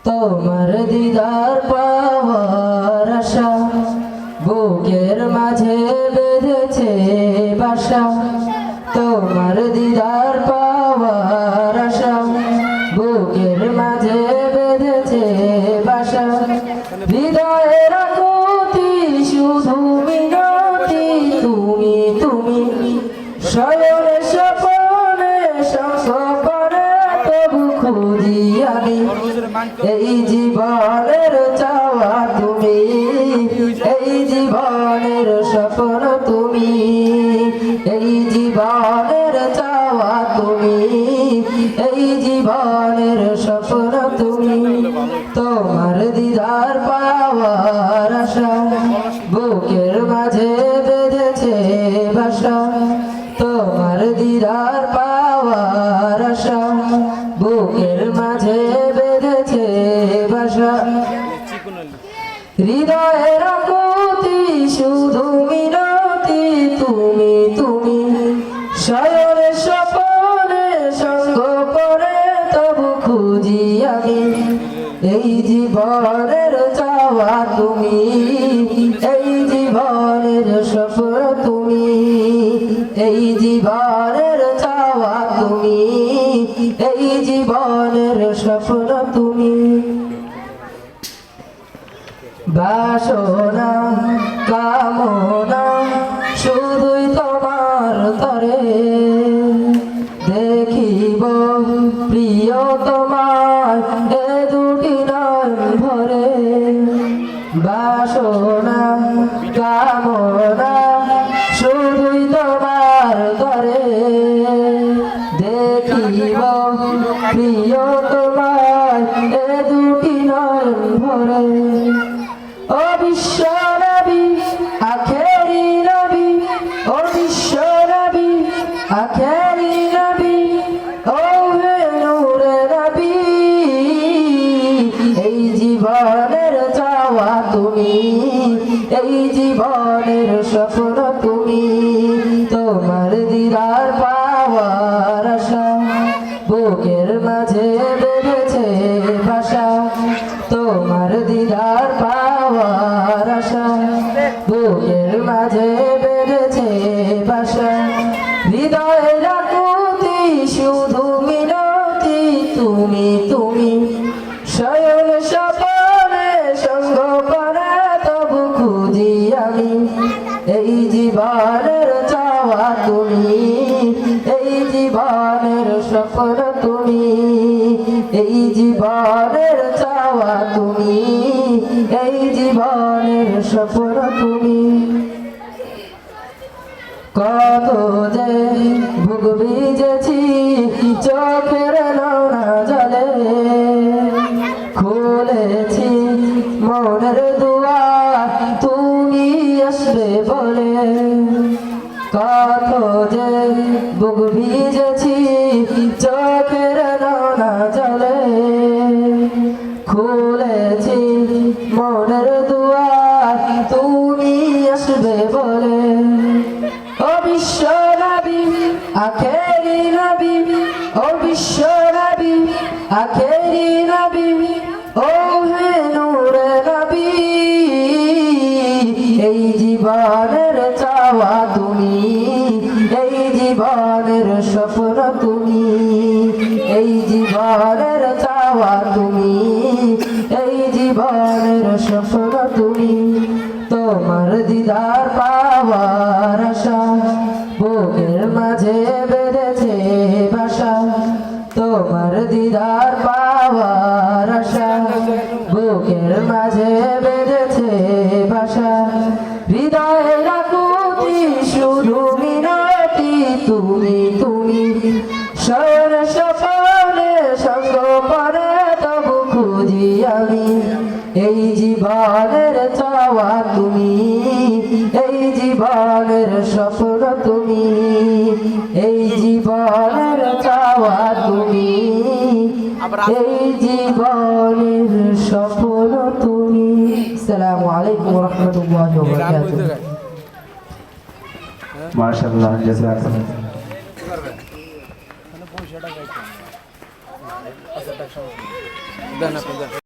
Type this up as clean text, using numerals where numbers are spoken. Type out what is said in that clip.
তোমার দিদার পাওয়ার আশা বুকের মাঝে বেঁধেছে বাসা। তোমার দিদার পাওয়ার আশা বুকের মাঝে বেঁধেছে বাসা। হৃদয়ের আকুতি শুধু মিনতি তুমি তুমি, শয়নে স্বপনে সংস্বপনে তবু খুঁজি আমি। এই জীবনের চাওয়া তুমি, এই জীবনের স্বপ্ন তুমি, এই জীবনের চাওয়া তুমি, এই জীবনের স্বপ্ন তুমি। তোমার দিদার পাওয়ার আশা বুকের মাঝে বেঁধেছে বাসা। তোমার দিদার পাওয়ার আশা বুকের মাঝে বেঁধেছে বাসা। হৃদয়ের আকুতি শুধু মিনতি তুমি তুমি, শয়নে স্বপনে সঙ্গপনে তবু খুঁজি আমি। এই জীবনের চাওয়া তুমি, এই জীবনের স্বপ্ন তুমি, এই জীবনের চাওয়া তুমি, এই জীবনের স্বপ্ন তুমি। বাসনা কামনা শুধুই তোমার তরে, দেখিব প্রিয় তোমার এ দুটি নয়ন ভরে। বাসনা কামনা শুধুই তোমার তরে, দেখিব প্রিয় তোমার এ দুটি নয়ন ভরে। ও বিশ্ব নবী আখেরি নবী, ও বিশ্ব নবী আখেরি নবী, ও হে নূরে নবী। এই জীবনের চাওয়া তুমি, এই জীবনের স্বপ্ন তুমি। তোমার দিদার পাওয়ার আশা বুকের মাঝে বেঁধেছে বাসা। তোমার দিদার পাওয়ার আশা বুকের মাঝে বেঁধেছে বাসা। হৃদয়ের আকুতি শুধু মিনতি তুমি তুমি, শয়নে স্বপনে সঙ্গপনে তবু খুঁজি আমি। এই জীবনের চাওয়া তুমি, এই জীবনের স্বপ্ন তুমি, এই জীবনের চাওয়া তুমি, এই জীবনের স্বপ্ন তুমি। কত যে বুক ভিজেছি চোখের নোনা জলে, খুলেছি মনের দুয়ার তুমি আসবে বলে। কত যে বুক ভিজেছি চোখের নোনা জলে, খুলেছি মনের দুয়ার তুমি আসবে বলে। ও বিশ্ব নবী আখেরি নবী, ও বিশ্ব নবী আখেরি নবী, ও হে নূরে নবী। এই জীবনের চাওয়া তুমি, এই জীবনের স্বপ্ন তুমি, এই জীবনের চাওয়া তুমি, এই জীবনের স্বপ্ন তুমি। তোমার দিদার পাওয়ার আশা বুকের মাঝে বেঁধেছে বাসা। তোমার দিদার পাওয়ার আশা বুকের মাঝে বেঁধেছে বাসা। হৃদয়ের আকুতি শুধু মিনতি তুমি তুমি, শয়নে স্বপনে সঙ্গপনে তবু খুঁজি আমি। এই জীবনের চাওয়া তুমি, এই জীবনের স্বপ্ন তুমি, এই জীবনের চাওয়া তুমি, এই জীবনের স্বপ্ন তুমি। আসসালামু আলাইকুম ওয়া রাহমাতুল্লাহি ওয়া বারাকাতুহু। মাশাআল্লাহ, জাযাকাল্লাহ। পয়সাটা